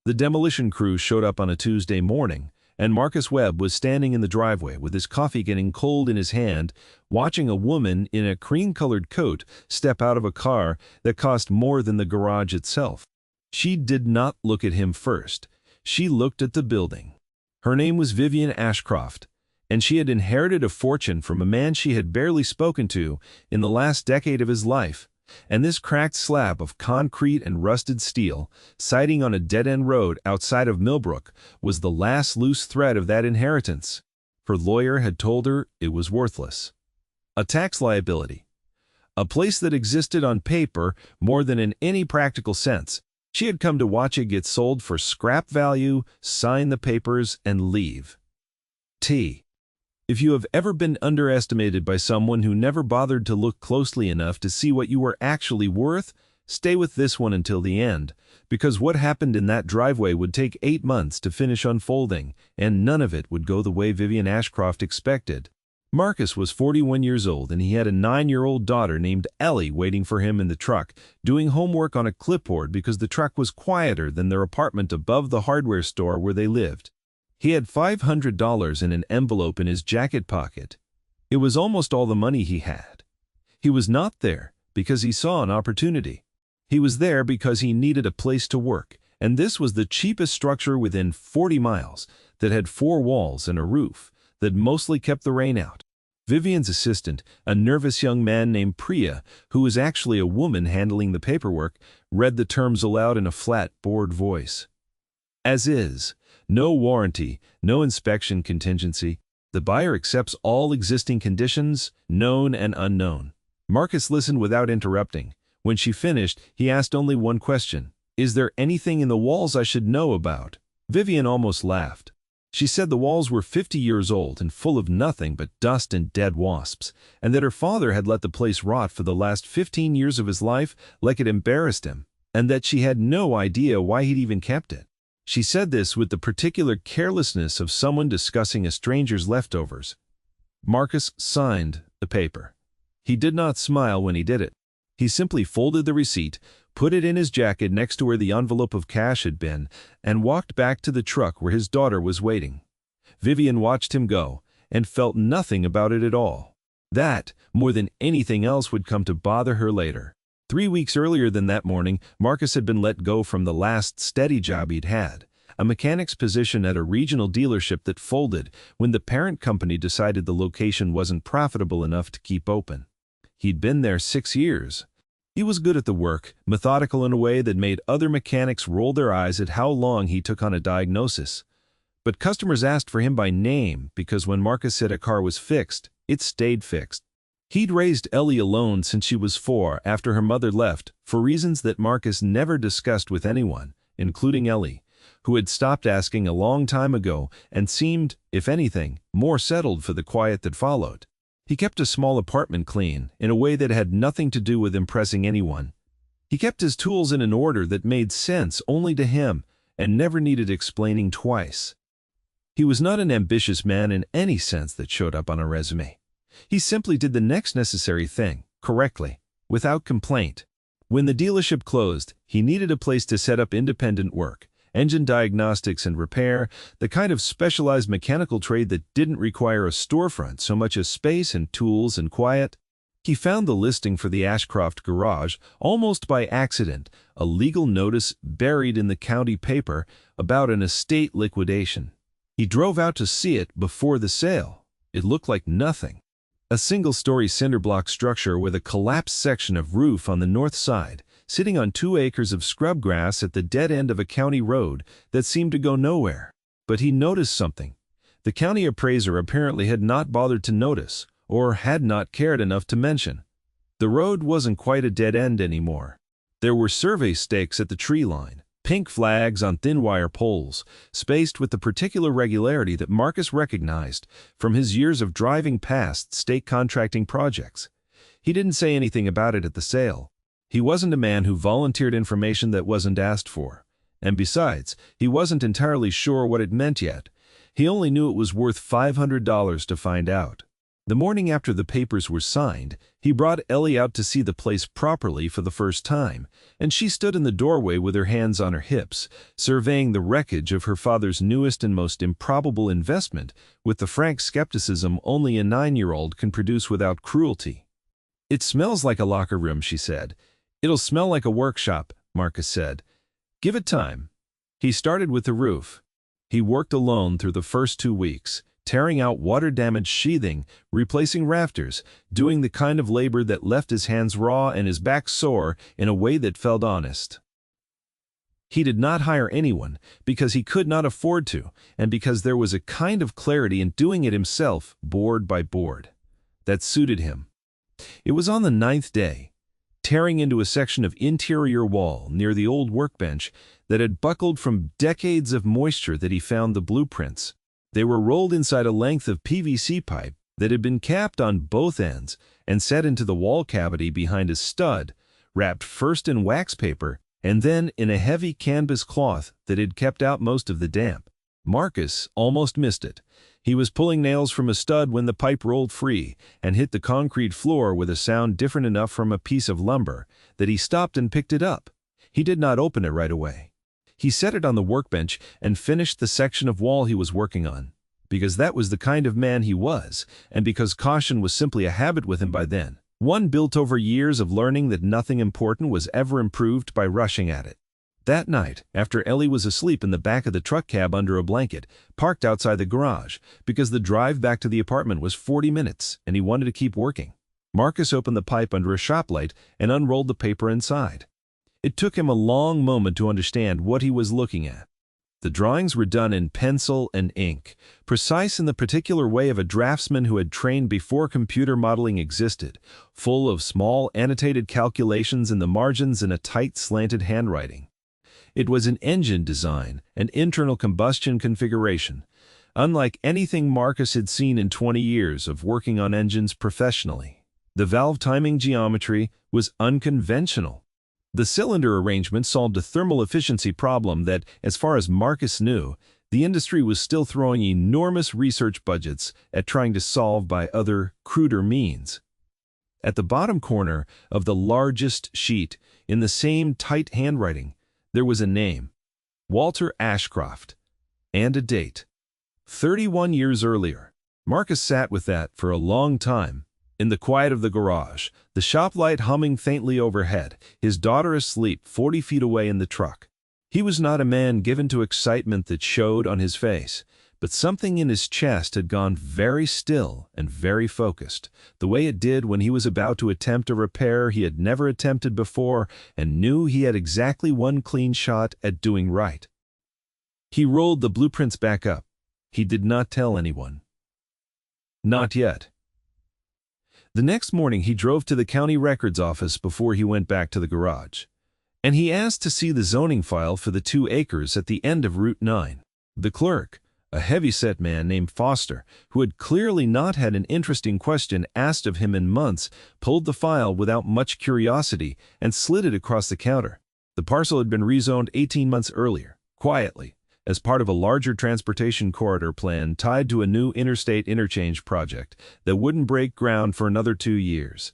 The demolition crew showed up on a Tuesday morning, and Marcus Webb was standing in the driveway with his coffee getting cold in his hand, watching a woman in a cream-colored coat step out of a car that cost more than the garage itself. She did not look at him first. She looked at the building. Her name was Vivian Ashcroft, and she had inherited a fortune from a man she had barely spoken to in the last decade of his life. And this cracked slab of concrete and rusted steel, siding on a dead-end road outside of Millbrook, was the last loose thread of that inheritance. Her lawyer had told her it was worthless. A tax liability. A place that existed on paper more than in any practical sense. She had come to watch it get sold for scrap value, sign the papers, and leave. If you have ever been underestimated by someone who never bothered to look closely enough to see what you were actually worth, stay with this one until the end, because what happened in that driveway would take 8 months to finish unfolding, and none of it would go the way Vivian Ashcroft expected. Marcus was 41 years old, and he had a 9-year-old daughter named Ellie waiting for him in the truck, doing homework on a clipboard because the truck was quieter than their apartment above the hardware store where they lived. He had $500 in an envelope in his jacket pocket. It was almost all the money he had. He was not there because he saw an opportunity. He was there because he needed a place to work, and this was the cheapest structure within 40 miles that had 4 walls and a roof that mostly kept the rain out. Vivian's assistant, a nervous young man named Priya, who was actually a woman handling the paperwork, read the terms aloud in a flat, bored voice. As is. No warranty, no inspection contingency. The buyer accepts all existing conditions, known and unknown. Marcus listened without interrupting. When she finished, he asked only one question. Is there anything in the walls I should know about? Vivian almost laughed. She said the walls were 50 years old and full of nothing but dust and dead wasps, and that her father had let the place rot for the last 15 years of his life like it embarrassed him, and that she had no idea why he'd even kept it. She said this with the particular carelessness of someone discussing a stranger's leftovers. Marcus signed the paper. He did not smile when he did it. He simply folded the receipt, put it in his jacket next to where the envelope of cash had been, and walked back to the truck where his daughter was waiting. Vivian watched him go and felt nothing about it at all. That, more than anything else, would come to bother her later. 3 weeks earlier than that morning, Marcus had been let go from the last steady job he'd had, a mechanic's position at a regional dealership that folded when the parent company decided the location wasn't profitable enough to keep open. He'd been there 6 years. He was good at the work, methodical in a way that made other mechanics roll their eyes at how long he took on a diagnosis. But customers asked for him by name because when Marcus said a car was fixed, it stayed fixed. He'd raised Ellie alone since she was 4 after her mother left for reasons that Marcus never discussed with anyone, including Ellie, who had stopped asking a long time ago and seemed, if anything, more settled for the quiet that followed. He kept a small apartment clean in a way that had nothing to do with impressing anyone. He kept his tools in an order that made sense only to him and never needed explaining twice. He was not an ambitious man in any sense that showed up on a resume. He simply did the next necessary thing, correctly, without complaint. When the dealership closed, he needed a place to set up independent work, engine diagnostics and repair, the kind of specialized mechanical trade that didn't require a storefront so much as space and tools and quiet. He found the listing for the Ashcroft garage almost by accident, a legal notice buried in the county paper about an estate liquidation. He drove out to see it before the sale. It looked like nothing. A single-story cinderblock structure with a collapsed section of roof on the north side, sitting on 2 acres of scrub grass at the dead end of a county road that seemed to go nowhere. But he noticed something. The county appraiser apparently had not bothered to notice, or had not cared enough to mention. The road wasn't quite a dead end anymore. There were survey stakes at the tree line, pink flags on thin wire poles, spaced with the particular regularity that Marcus recognized from his years of driving past state contracting projects. He didn't say anything about it at the sale. He wasn't a man who volunteered information that wasn't asked for. And besides, he wasn't entirely sure what it meant yet. He only knew it was worth $500 to find out. The morning after the papers were signed, he brought Ellie out to see the place properly for the first time, and she stood in the doorway with her hands on her hips, surveying the wreckage of her father's newest and most improbable investment with the frank skepticism only a 9-year-old can produce without cruelty. "It smells like a locker room," she said. "It'll smell like a workshop," Marcus said. "Give it time." He started with the roof. He worked alone through the first 2 weeks, tearing out water-damaged sheathing, replacing rafters, doing the kind of labor that left his hands raw and his back sore in a way that felt honest. He did not hire anyone because he could not afford to, and because there was a kind of clarity in doing it himself, board by board, that suited him. It was on the 9th day, tearing into a section of interior wall near the old workbench that had buckled from decades of moisture, that he found the blueprints. They were rolled inside a length of PVC pipe that had been capped on both ends and set into the wall cavity behind a stud, wrapped first in wax paper and then in a heavy canvas cloth that had kept out most of the damp. Marcus almost missed it. He was pulling nails from a stud when the pipe rolled free and hit the concrete floor with a sound different enough from a piece of lumber that he stopped and picked it up. He did not open it right away. He set it on the workbench and finished the section of wall he was working on, because that was the kind of man he was, and because caution was simply a habit with him by then, one built over years of learning that nothing important was ever improved by rushing at it. That night, after Ellie was asleep in the back of the truck cab under a blanket, parked outside the garage, because the drive back to the apartment was 40 minutes and he wanted to keep working, Marcus opened the pipe under a shop light and unrolled the paper inside. It took him a long moment to understand what he was looking at. The drawings were done in pencil and ink, precise in the particular way of a draftsman who had trained before computer modeling existed, full of small annotated calculations in the margins and a tight slanted handwriting. It was an engine design, an internal combustion configuration, unlike anything Marcus had seen in 20 years of working on engines professionally. The valve timing geometry was unconventional. The cylinder arrangement solved a thermal efficiency problem that, as far as Marcus knew, the industry was still throwing enormous research budgets at trying to solve by other, cruder means. At the bottom corner of the largest sheet, in the same tight handwriting, there was a name, Walter Ashcroft, and a date, 31 years earlier. Marcus sat with that for a long time, in the quiet of the garage, the shop light humming faintly overhead, his daughter asleep 40 feet away in the truck. He was not a man given to excitement that showed on his face, but something in his chest had gone very still and very focused, the way it did when he was about to attempt a repair he had never attempted before and knew he had exactly one clean shot at doing right. He rolled the blueprints back up. He did not tell anyone. Not yet. The next morning he drove to the county records office before he went back to the garage, and he asked to see the zoning file for the 2 acres at the end of Route 9. The clerk, a heavy-set man named Foster, who had clearly not had an interesting question asked of him in months, pulled the file without much curiosity and slid it across the counter. The parcel had been rezoned 18 months earlier, quietly, as part of a larger transportation corridor plan tied to a new interstate interchange project that wouldn't break ground for another 2 years,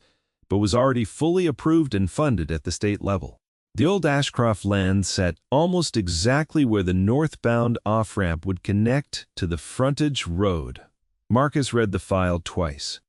but was already fully approved and funded at the state level. The old Ashcroft land sat almost exactly where the northbound off-ramp would connect to the frontage road. Marcus read the file twice.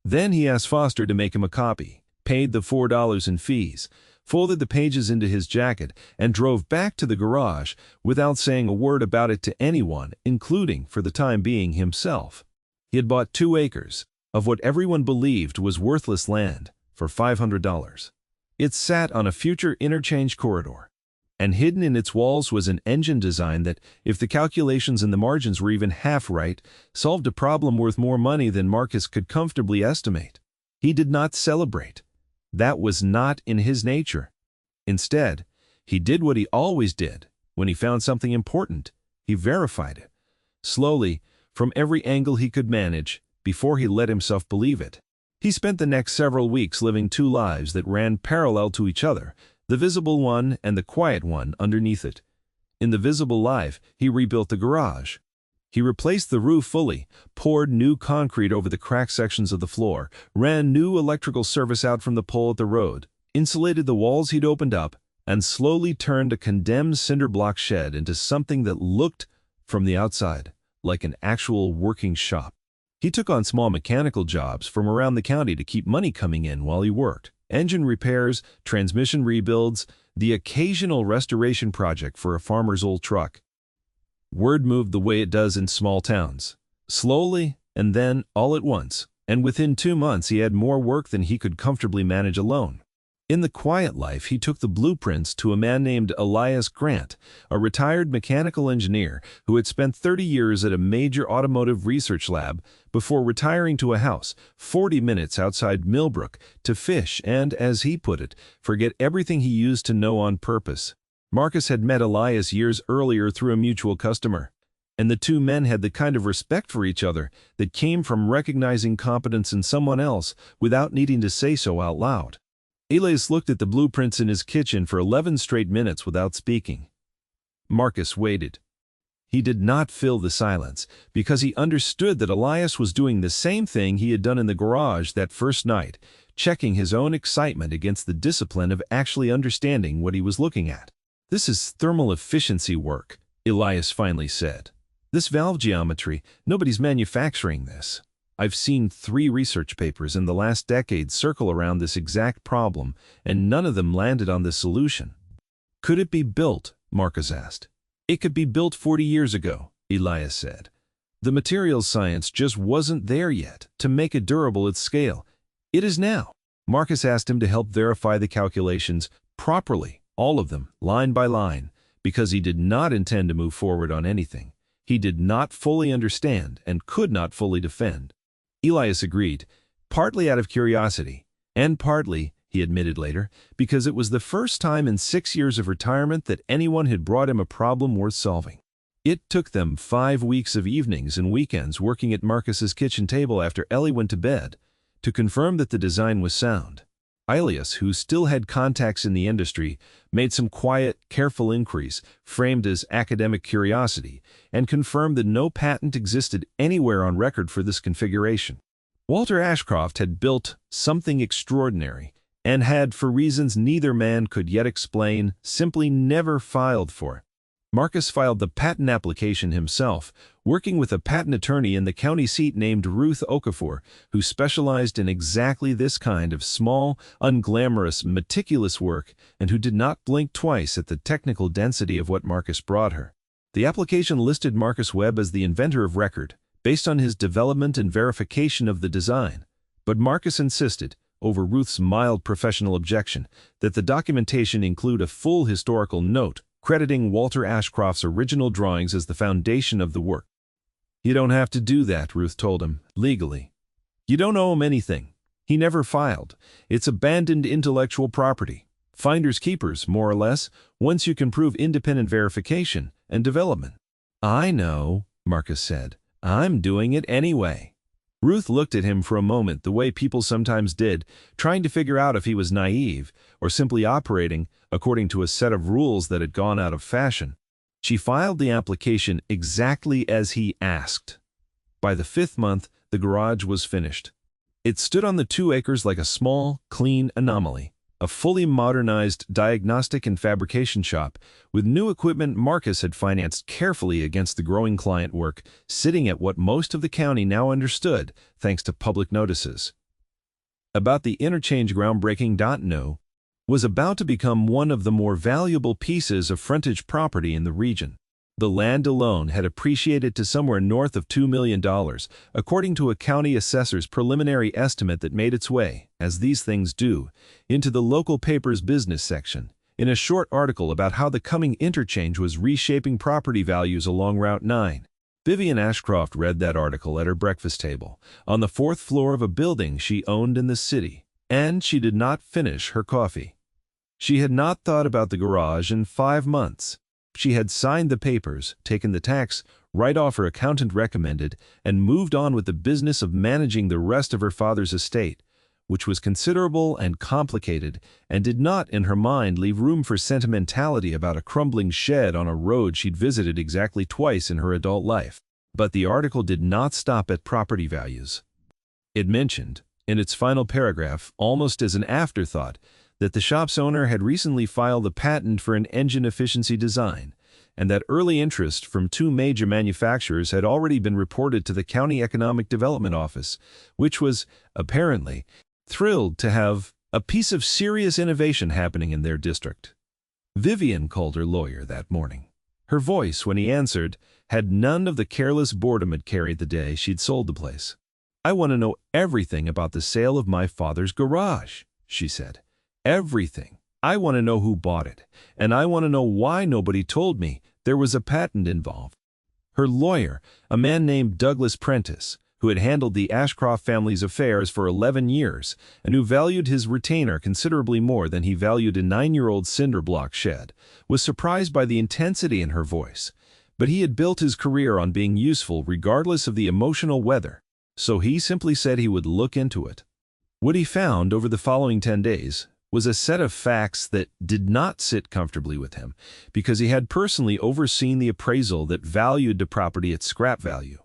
Then he asked Foster to make him a copy, paid the $4 in fees, folded the pages into his jacket, and drove back to the garage without saying a word about it to anyone, including, for the time being, himself. He had bought 2 acres of what everyone believed was worthless land for $500. It sat on a future interchange corridor, and hidden in its walls was an engine design that, if the calculations in the margins were even half right, solved a problem worth more money than Marcus could comfortably estimate. He did not celebrate. That was not in his nature. Instead, he did what he always did. When he found something important, he verified it, slowly, from every angle he could manage, before he let himself believe it. He spent the next several weeks living 2 lives that ran parallel to each other, the visible one and the quiet one underneath it. In the visible life, he rebuilt the garage. He replaced the roof fully, poured new concrete over the cracked sections of the floor, ran new electrical service out from the pole at the road, insulated the walls he'd opened up, and slowly turned a condemned cinder block shed into something that looked, from the outside, like an actual working shop. He took on small mechanical jobs from around the county to keep money coming in while he worked. Engine repairs, transmission rebuilds, the occasional restoration project for a farmer's old truck. Word moved the way it does in small towns. Slowly, and then all at once. And within 2 months he had more work than he could comfortably manage alone. In the quiet life, he took the blueprints to a man named Elias Grant, a retired mechanical engineer who had spent 30 years at a major automotive research lab before retiring to a house 40 minutes outside Millbrook to fish and, as he put it, forget everything he used to know on purpose. Marcus had met Elias years earlier through a mutual customer, and the two men had the kind of respect for each other that came from recognizing competence in someone else without needing to say so out loud. Elias looked at the blueprints in his kitchen for 11 straight minutes without speaking. Marcus waited. He did not fill the silence, because he understood that Elias was doing the same thing he had done in the garage that first night, checking his own excitement against the discipline of actually understanding what he was looking at. "This is thermal efficiency work," Elias finally said. "This valve geometry, nobody's manufacturing this. I've seen 3 research papers in the last decade circle around this exact problem, and none of them landed on this solution." "Could it be built?" Marcus asked. "It could be built 40 years ago," Elias said. "The materials science just wasn't there yet to make it durable at scale. It is now." Marcus asked him to help verify the calculations properly, all of them, line by line, because he did not intend to move forward on anything he did not fully understand and could not fully defend. Elias agreed, partly out of curiosity, and partly, he admitted later, because it was the first time in 6 years of retirement that anyone had brought him a problem worth solving. It took them 5 weeks of evenings and weekends working at Marcus's kitchen table after Ellie went to bed to confirm that the design was sound. Elias, who still had contacts in the industry, made some quiet, careful inquiries framed as academic curiosity and confirmed that no patent existed anywhere on record for this configuration. Walter Ashcroft had built something extraordinary and had, for reasons neither man could yet explain, simply never filed for it. Marcus filed the patent application himself, working with a patent attorney in the county seat named Ruth Okafor, who specialized in exactly this kind of small, unglamorous, meticulous work and who did not blink twice at the technical density of what Marcus brought her. The application listed Marcus Webb as the inventor of record, based on his development and verification of the design, but Marcus insisted, over Ruth's mild professional objection, that the documentation include a full historical note crediting Walter Ashcroft's original drawings as the foundation of the work. "You don't have to do that," Ruth told him, legally. "You don't owe him anything. He never filed. It's abandoned intellectual property. Finders keepers, more or less, once you can prove independent verification and development." "I know," Marcus said. "I'm doing it anyway." Ruth looked at him for a moment the way people sometimes did, trying to figure out if he was naive or simply operating according to a set of rules that had gone out of fashion. She filed the application exactly as he asked. By the 5th month, the garage was finished. It stood on the 2 acres like a small, clean anomaly, a fully modernized diagnostic and fabrication shop with new equipment Marcus had financed carefully against the growing client work, sitting at what most of the county now understood thanks to public notices. About the interchange groundbreaking. No. Was about to become one of the more valuable pieces of frontage property in the region. The land alone had appreciated to somewhere north of $2 million, according to a county assessor's preliminary estimate that made its way, as these things do, into the local paper's business section, in a short article about how the coming interchange was reshaping property values along Route 9. Vivian Ashcroft read that article at her breakfast table, on the 4th floor of a building she owned in the city, and she did not finish her coffee. She had not thought about the garage in 5 months. She had signed the papers, taken the tax write-off her accountant recommended, and moved on with the business of managing the rest of her father's estate, which was considerable and complicated, and did not, in her mind, leave room for sentimentality about a crumbling shed on a road she'd visited exactly twice in her adult life. But the article did not stop at property values. It mentioned, in its final paragraph, almost as an afterthought, that the shop's owner had recently filed a patent for an engine efficiency design, and that early interest from two major manufacturers had already been reported to the County Economic Development Office, which was, apparently, thrilled to have a piece of serious innovation happening in their district. Vivian called her lawyer that morning. Her voice, when he answered, had none of the careless boredom it carried the day she'd sold the place. "I want to know everything about the sale of my father's garage," she said. "Everything. I want to know who bought it, and I want to know why nobody told me there was a patent involved." Her lawyer, a man named Douglas Prentice, who had handled the Ashcroft family's affairs for 11 years and who valued his retainer considerably more than he valued a 9-year-old cinder block shed, was surprised by the intensity in her voice. But he had built his career on being useful regardless of the emotional weather, so he simply said he would look into it. What he found over the following 10 days was a set of facts that did not sit comfortably with him because he had personally overseen the appraisal that valued the property at scrap value.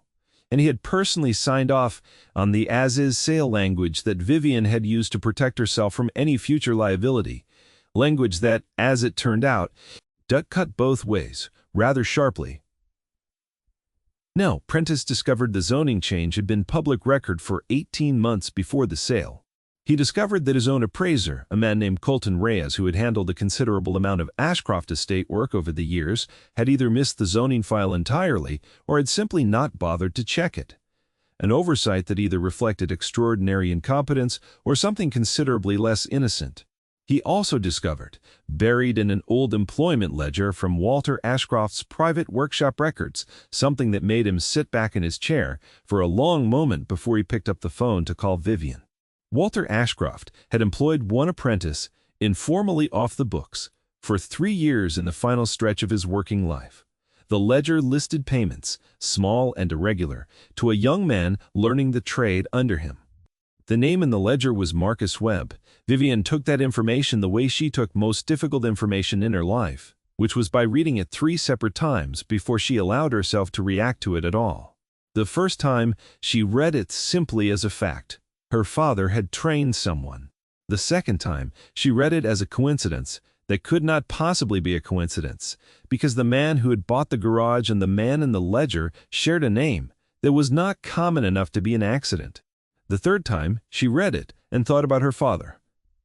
And he had personally signed off on the as-is sale language that Vivian had used to protect herself from any future liability, language that, as it turned out, cut both ways, rather sharply. Now, Prentice discovered the zoning change had been public record for 18 months before the sale. He discovered that his own appraiser, a man named Colton Reyes, who had handled a considerable amount of Ashcroft estate work over the years, had either missed the zoning file entirely or had simply not bothered to check it. An oversight that either reflected extraordinary incompetence or something considerably less innocent. He also discovered, buried in an old employment ledger from Walter Ashcroft's private workshop records, something that made him sit back in his chair for a long moment before he picked up the phone to call Vivian. Walter Ashcroft had employed one apprentice, informally off the books, for 3 years in the final stretch of his working life. The ledger listed payments, small and irregular, to a young man learning the trade under him. The name in the ledger was Marcus Webb. Vivian took that information the way she took most difficult information in her life, which was by reading it 3 separate times before she allowed herself to react to it at all. The first time, she read it simply as a fact. Her father had trained someone. The second time, she read it as a coincidence that could not possibly be a coincidence, because the man who had bought the garage and the man in the ledger shared a name that was not common enough to be an accident. The third time, she read it and thought about her father,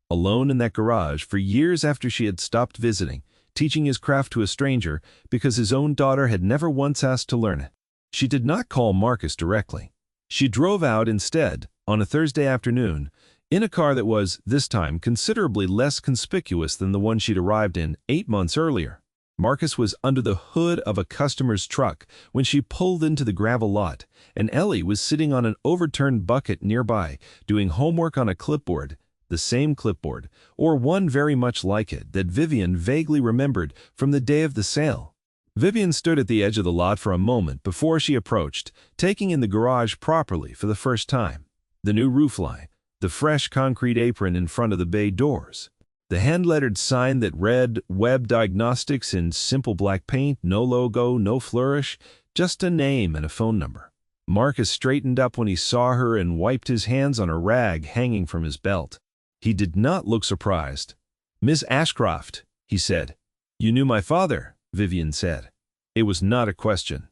alone in that garage for years after she had stopped visiting, teaching his craft to a stranger because his own daughter had never once asked to learn it. She did not call Marcus directly. She drove out instead, on a Thursday afternoon, in a car that was, this time, considerably less conspicuous than the one she'd arrived in 8 months earlier. Marcus was under the hood of a customer's truck when she pulled into the gravel lot, and Ellie was sitting on an overturned bucket nearby, doing homework on a clipboard, the same clipboard, or one very much like it, that Vivian vaguely remembered from the day of the sale. Vivian stood at the edge of the lot for a moment before she approached, taking in the garage properly for the first time. The new roofline, the fresh concrete apron in front of the bay doors, the hand-lettered sign that read Webb Diagnostics in simple black paint, no logo, no flourish, just a name and a phone number. Marcus straightened up when he saw her and wiped his hands on a rag hanging from his belt. He did not look surprised. "Miss Ashcroft," he said. "You knew my father," Vivian said. It was not a question.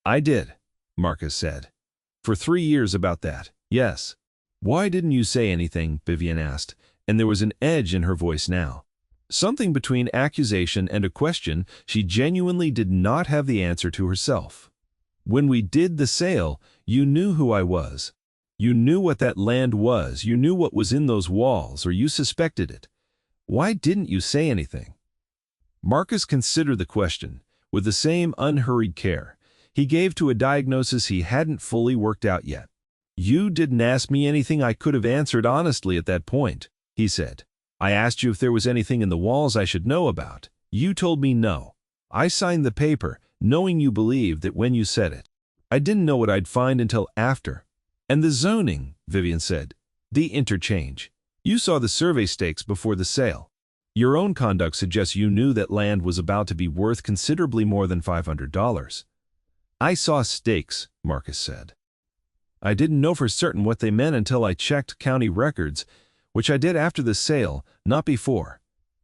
"I did," Marcus said. "For 3 years about that. Yes." "Why didn't you say anything?" Vivian asked, and there was an edge in her voice now. Something between accusation and a question she genuinely did not have the answer to herself. "When we did the sale, you knew who I was. You knew what that land was, you knew what was in those walls, or you suspected it. Why didn't you say anything?" Marcus considered the question, with the same unhurried care he gave to a diagnosis he hadn't fully worked out yet. "You didn't ask me anything I could have answered honestly at that point," he said. "I asked you if there was anything in the walls I should know about. You told me no. I signed the paper, knowing you believed that when you said it. I didn't know what I'd find until after." "And the zoning," Vivian said. "The interchange. You saw the survey stakes before the sale. Your own conduct suggests you knew that land was about to be worth considerably more than $500. I saw stakes, Marcus said. I didn't know for certain what they meant until I checked county records, which I did after the sale, not before.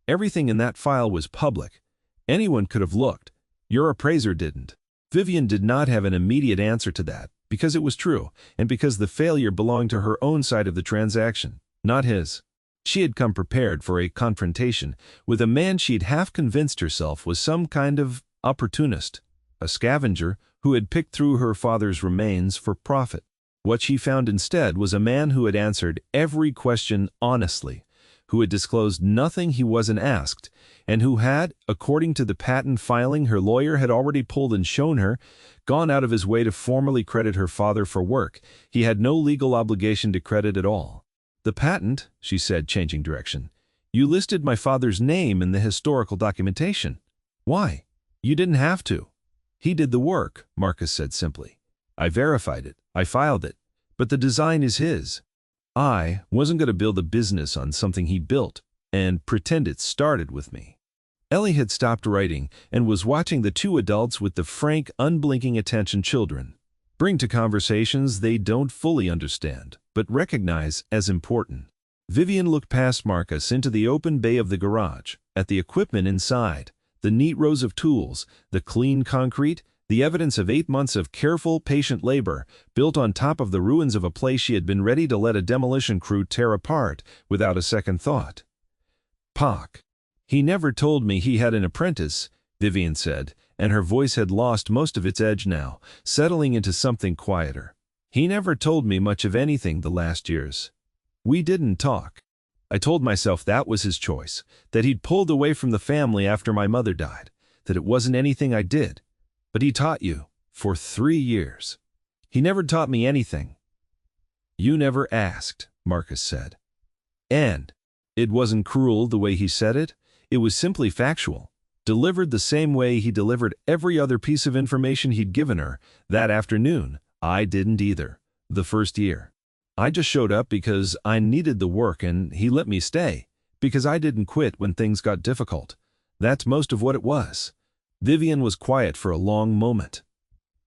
Everything in that file was public. Anyone could have looked. Your appraiser didn't. Vivian did not have an immediate answer to that, because it was true, and because the failure belonged to her own side of the transaction, not his. She had come prepared for a confrontation with a man she'd half convinced herself was some kind of opportunist, a scavenger who had picked through her father's remains for profit. What she found instead was a man who had answered every question honestly, who had disclosed nothing he wasn't asked, and who had, according to the patent filing her lawyer had already pulled and shown her, gone out of his way to formally credit her father for work he had no legal obligation to credit at all. The patent, she said, changing direction. You listed my father's name in the historical documentation. Why? You didn't have to. He did the work, Marcus said simply. I verified it. I filed it. But the design is his. I wasn't going to build a business on something he built and pretend it started with me. Ellie had stopped writing and was watching the two adults with the frank, unblinking attention children bring to conversations they don't fully understand, but recognize as important. Vivian looked past Marcus into the open bay of the garage, at the equipment inside, the neat rows of tools, the clean concrete, the evidence of 8 months of careful, patient labor built on top of the ruins of a place she had been ready to let a demolition crew tear apart without a second thought. Pock. He never told me he had an apprentice, Vivian said, and her voice had lost most of its edge now, settling into something quieter. He never told me much of anything the last years. We didn't talk. I told myself that was his choice, that he'd pulled away from the family after my mother died, that it wasn't anything I did. But he taught you, for 3 years. He never taught me anything. You never asked, Marcus said. And it wasn't cruel the way he said it. It was simply factual, delivered the same way he delivered every other piece of information he'd given her that afternoon. I didn't either, the first year. I just showed up because I needed the work and he let me stay, because I didn't quit when things got difficult. That's most of what it was. Vivian was quiet for a long moment.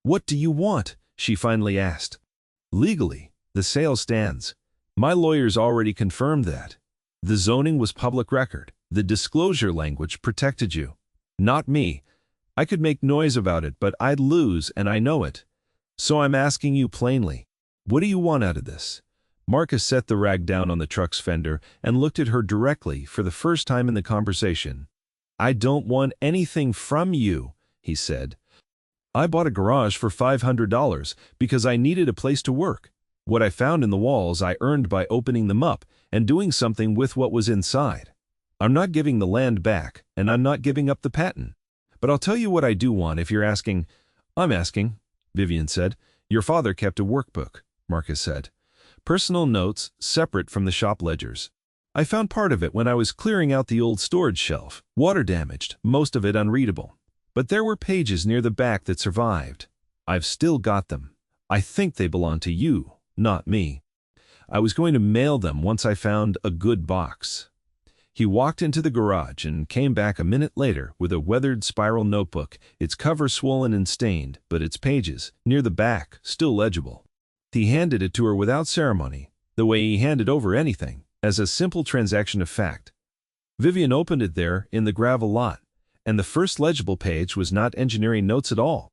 What do you want? She finally asked. Legally, the sale stands. My lawyers already confirmed that. The zoning was public record. The disclosure language protected you. Not me. I could make noise about it, but I'd lose, and I know it. So I'm asking you plainly, what do you want out of this? Marcus set the rag down on the truck's fender and looked at her directly for the first time in the conversation. I don't want anything from you, he said. I bought a garage for $500 because I needed a place to work. What I found in the walls I earned by opening them up and doing something with what was inside. I'm not giving the land back, and I'm not giving up the patent. But I'll tell you what I do want if you're asking. I'm asking, Vivian said. Your father kept a workbook, Marcus said. Personal notes separate from the shop ledgers. I found part of it when I was clearing out the old storage shelf, water damaged, most of it unreadable. But there were pages near the back that survived. I've still got them. I think they belong to you, not me. I was going to mail them once I found a good box. He walked into the garage and came back a minute later with a weathered spiral notebook, its cover swollen and stained, but its pages, near the back, still legible. He handed it to her without ceremony, the way he handed over anything, as a simple transaction of fact. Vivian opened it there in the gravel lot, and the first legible page was not engineering notes at all.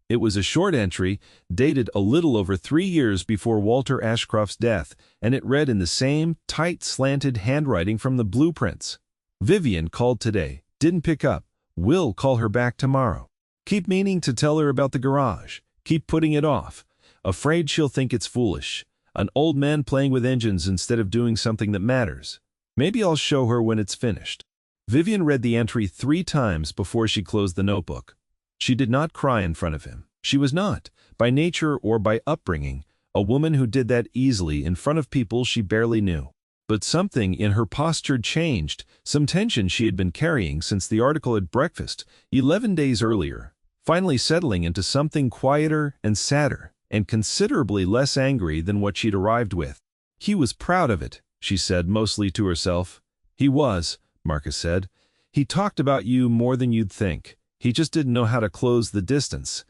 It was a short entry, dated a little over 3 years before Walter Ashcroft's death, and it read in the same tight, slanted handwriting from the blueprints. Vivian called today, didn't pick up. Will call her back tomorrow. Keep meaning to tell her about the garage. Keep putting it off. Afraid she'll think it's foolish. An old man playing with engines instead of doing something that matters. Maybe I'll show her when it's finished. Vivian read the entry 3 times before she closed the notebook. She did not cry in front of him. She was not, by nature or by upbringing, a woman who did that easily in front of people she barely knew. But something in her posture changed, some tension she had been carrying since the article at breakfast 11 days earlier, finally settling into something quieter and sadder, and considerably less angry than what she'd arrived with. He was proud of it, she said mostly to herself. He was, Marcus said. He talked about you more than you'd think. He just didn't know how to close the distance.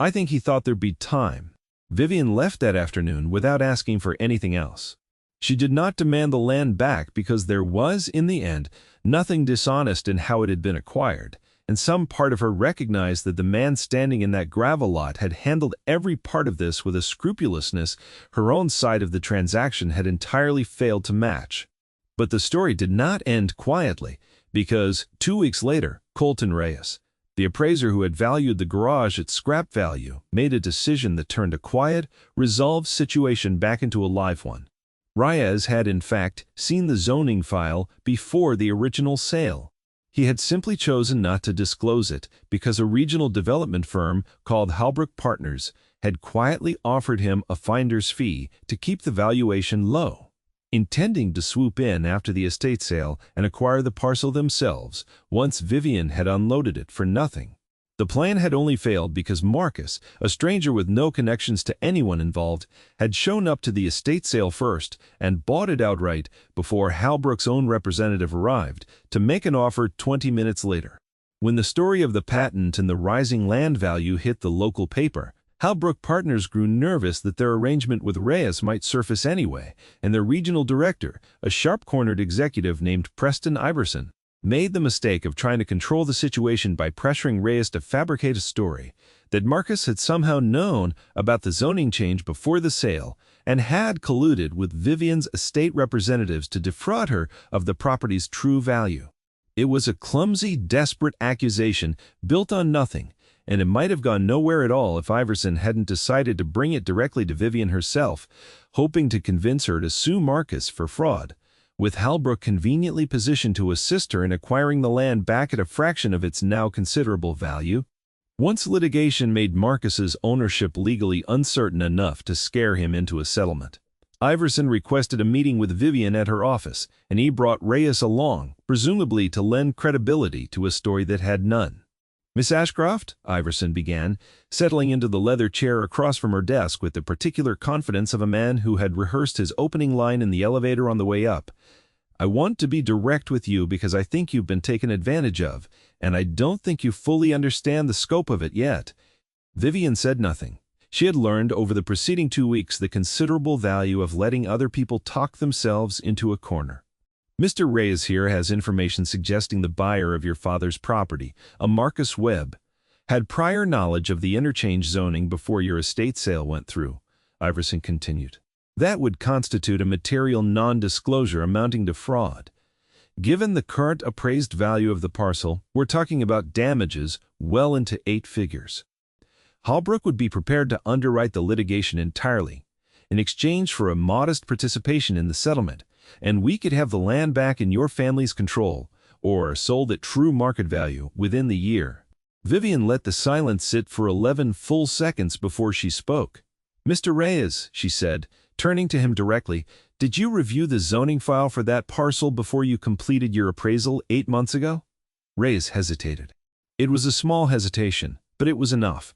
I think he thought there'd be time. Vivian left that afternoon without asking for anything else. She did not demand the land back because there was, in the end, nothing dishonest in how it had been acquired, and some part of her recognized that the man standing in that gravel lot had handled every part of this with a scrupulousness her own side of the transaction had entirely failed to match. But the story did not end quietly, because 2 weeks later, Colton Reyes, the appraiser who had valued the garage at scrap value, made a decision that turned a quiet, resolved situation back into a live one. Reyes had, in fact, seen the zoning file before the original sale. He had simply chosen not to disclose it because a regional development firm called Halbrook Partners had quietly offered him a finder's fee to keep the valuation low, intending to swoop in after the estate sale and acquire the parcel themselves once Vivian had unloaded it for nothing. The plan had only failed because Marcus, a stranger with no connections to anyone involved, had shown up to the estate sale first and bought it outright before Halbrook's own representative arrived to make an offer 20 minutes later. When the story of the patent and the rising land value hit the local paper, Halbrook Partners grew nervous that their arrangement with Reyes might surface anyway, and their regional director, a sharp-cornered executive named Preston Iverson, made the mistake of trying to control the situation by pressuring Reyes to fabricate a story that Marcus had somehow known about the zoning change before the sale and had colluded with Vivian's estate representatives to defraud her of the property's true value. It was a clumsy, desperate accusation built on nothing, and it might have gone nowhere at all if Iverson hadn't decided to bring it directly to Vivian herself, hoping to convince her to sue Marcus for fraud, with Halbrook conveniently positioned to assist her in acquiring the land back at a fraction of its now considerable value. Once litigation made Marcus's ownership legally uncertain enough to scare him into a settlement, Iverson requested a meeting with Vivian at her office, and he brought Reyes along, presumably to lend credibility to a story that had none. "Miss Ashcroft," Iverson began, settling into the leather chair across from her desk with the particular confidence of a man who had rehearsed his opening line in the elevator on the way up, "I want to be direct with you because I think you've been taken advantage of, and I don't think you fully understand the scope of it yet." Vivian said nothing. She had learned over the preceding 2 weeks the considerable value of letting other people talk themselves into a corner. "Mr. Reyes here has information suggesting the buyer of your father's property, a Marcus Webb, had prior knowledge of the interchange zoning before your estate sale went through," Iverson continued. "That would constitute a material non-disclosure amounting to fraud. Given the current appraised value of the parcel, we're talking about damages well into 8 figures. Halbrook would be prepared to underwrite the litigation entirely, in exchange for a modest participation in the settlement, and we could have the land back in your family's control, or sold at true market value within the year." Vivian let the silence sit for 11 full seconds before she spoke. "Mr. Reyes," she said, turning to him directly, "did you review the zoning file for that parcel before you completed your appraisal 8 months ago?" Reyes hesitated. It was a small hesitation, but it was enough.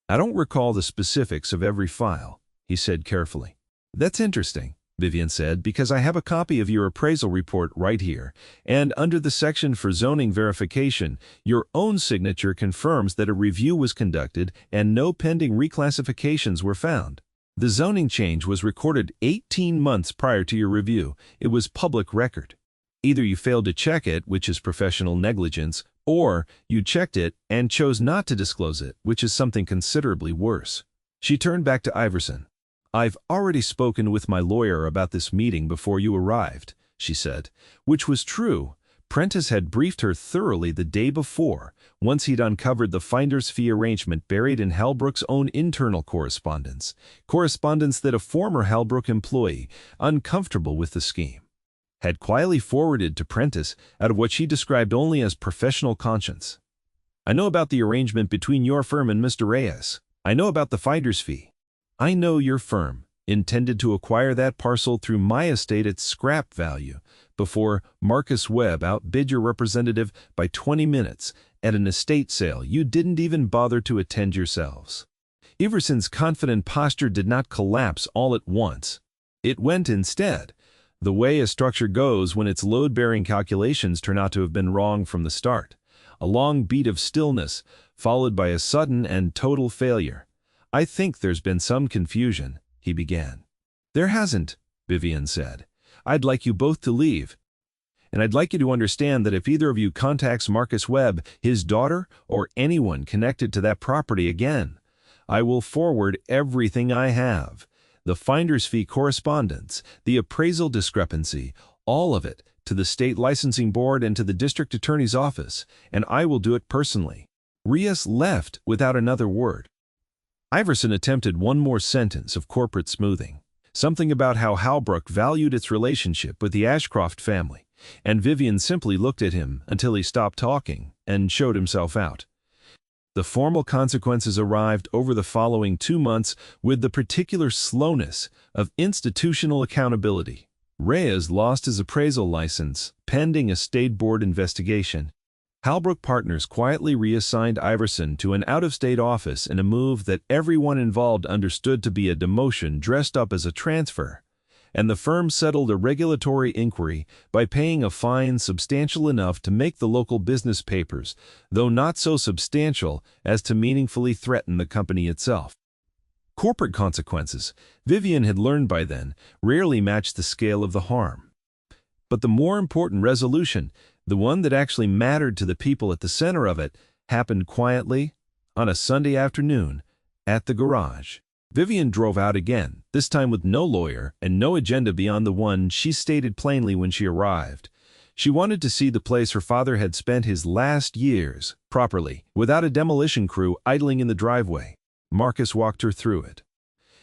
"I don't recall the specifics of every file," he said carefully. "That's interesting," Vivian said, "because I have a copy of your appraisal report right here, and under the section for zoning verification, your own signature confirms that a review was conducted and no pending reclassifications were found. The zoning change was recorded 18 months prior to your review. It was public record. Either you failed to check it, which is professional negligence, or you checked it and chose not to disclose it, which is something considerably worse." She turned back to Iverson. "I've already spoken with my lawyer about this meeting before you arrived," she said, which was true. Prentice had briefed her thoroughly the day before, once he'd uncovered the finder's fee arrangement buried in Halbrook's own internal correspondence that a former Halbrook employee, uncomfortable with the scheme, had quietly forwarded to Prentice out of what she described only as professional conscience. "I know about the arrangement between your firm and Mr. Reyes. I know about the finder's fee. I know your firm intended to acquire that parcel through my estate at scrap value before Marcus Webb outbid your representative by 20 minutes at an estate sale you didn't even bother to attend yourselves." Iverson's confident posture did not collapse all at once. It went instead, the way a structure goes when its load-bearing calculations turn out to have been wrong from the start. A long beat of stillness, followed by a sudden and total failure. "I think there's been some confusion," he began. "There hasn't," Vivian said. "I'd like you both to leave. And I'd like you to understand that if either of you contacts Marcus Webb, his daughter, or anyone connected to that property again, I will forward everything I have. The finder's fee correspondence, the appraisal discrepancy, all of it, to the state licensing board and to the district attorney's office, and I will do it personally." Reyes left without another word. Iverson attempted one more sentence of corporate smoothing, something about how Halbrook valued its relationship with the Ashcroft family, and Vivian simply looked at him until he stopped talking and showed himself out. The formal consequences arrived over the following 2 months with the particular slowness of institutional accountability. Reyes lost his appraisal license, pending a state board investigation. Halbrook Partners quietly reassigned Iverson to an out-of-state office in a move that everyone involved understood to be a demotion dressed up as a transfer, and the firm settled a regulatory inquiry by paying a fine substantial enough to make the local business papers, though not so substantial as to meaningfully threaten the company itself. Corporate consequences, Vivian had learned by then, rarely matched the scale of the harm. But the more important resolution, the one that actually mattered to the people at the center of it, happened quietly, on a Sunday afternoon, at the garage. Vivian drove out again, this time with no lawyer and no agenda beyond the one she stated plainly when she arrived. She wanted to see the place her father had spent his last years, properly, without a demolition crew idling in the driveway. Marcus walked her through it.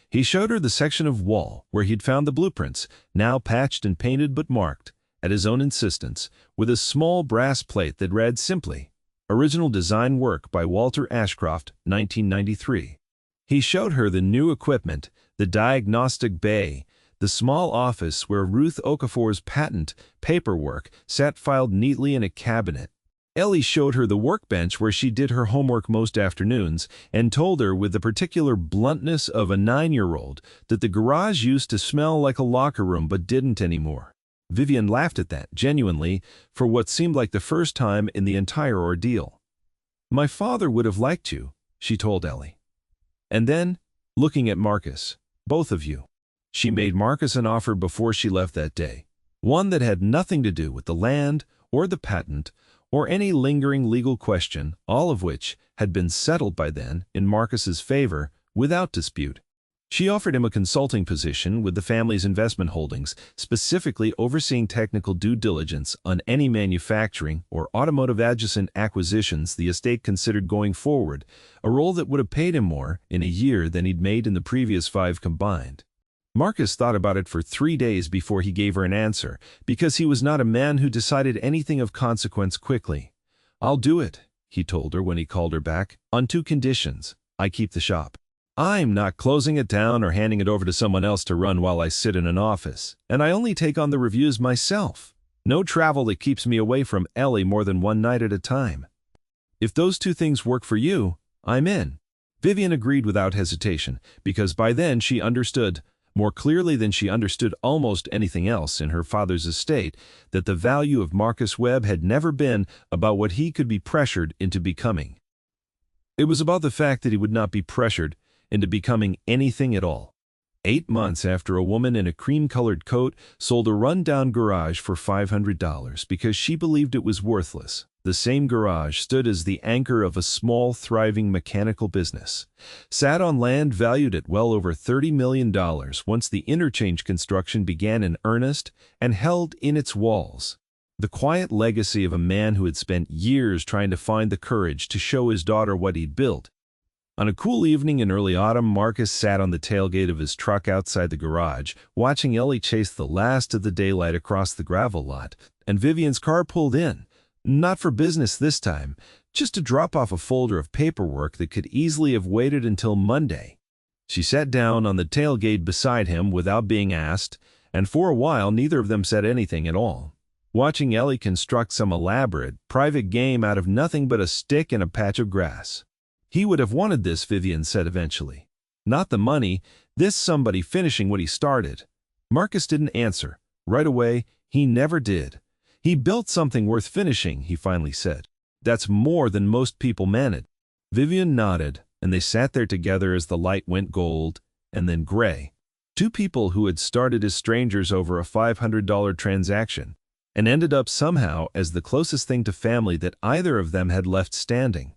He showed her the section of wall where he'd found the blueprints, now patched and painted but marked, at his own insistence, with a small brass plate that read simply, "Original design work by Walter Ashcroft, 1993. He showed her the new equipment, the diagnostic bay, the small office where Ruth Okafor's patent paperwork sat filed neatly in a cabinet. Ellie showed her the workbench where she did her homework most afternoons and told her with the particular bluntness of a 9-year-old that the garage used to smell like a locker room but didn't anymore. Vivian laughed at that, genuinely, for what seemed like the first time in the entire ordeal. "My father would have liked you," she told Ellie. And then, looking at Marcus, "Both of you." She made Marcus an offer before she left that day, one that had nothing to do with the land or the patent or any lingering legal question, all of which had been settled by then in Marcus's favor without dispute. She offered him a consulting position with the family's investment holdings, specifically overseeing technical due diligence on any manufacturing or automotive adjacent acquisitions the estate considered going forward, a role that would have paid him more in a year than he'd made in the previous 5 combined. Marcus thought about it for 3 days before he gave her an answer, because he was not a man who decided anything of consequence quickly. "I'll do it," he told her when he called her back, "on 2 conditions. I keep the shop. I'm not closing it down or handing it over to someone else to run while I sit in an office, and I only take on the reviews myself. No travel that keeps me away from Ellie more than 1 night at a time. If those 2 things work for you, I'm in." Vivian agreed without hesitation, because by then she understood, more clearly than she understood almost anything else in her father's estate, that the value of Marcus Webb had never been about what he could be pressured into becoming. It was about the fact that he would not be pressured into becoming anything at all. 8 months after a woman in a cream-colored coat sold a run-down garage for $500 because she believed it was worthless, the same garage stood as the anchor of a small, thriving mechanical business, sat on land valued at well over $30 million once the interchange construction began in earnest, and held in its walls the quiet legacy of a man who had spent years trying to find the courage to show his daughter what he'd built. On a cool evening in early autumn, Marcus sat on the tailgate of his truck outside the garage, watching Ellie chase the last of the daylight across the gravel lot, and Vivian's car pulled in. Not for business this time, just to drop off a folder of paperwork that could easily have waited until Monday. She sat down on the tailgate beside him without being asked, and for a while neither of them said anything at all, watching Ellie construct some elaborate, private game out of nothing but a stick and a patch of grass. He would have wanted this, Vivian said eventually. Not the money, this somebody finishing what he started. Marcus didn't answer. Right away, he never did. He built something worth finishing, he finally said. That's more than most people manage. Vivian nodded, and they sat there together as the light went gold, and then gray. Two people who had started as strangers over a $500 transaction, and ended up somehow as the closest thing to family that either of them had left standing.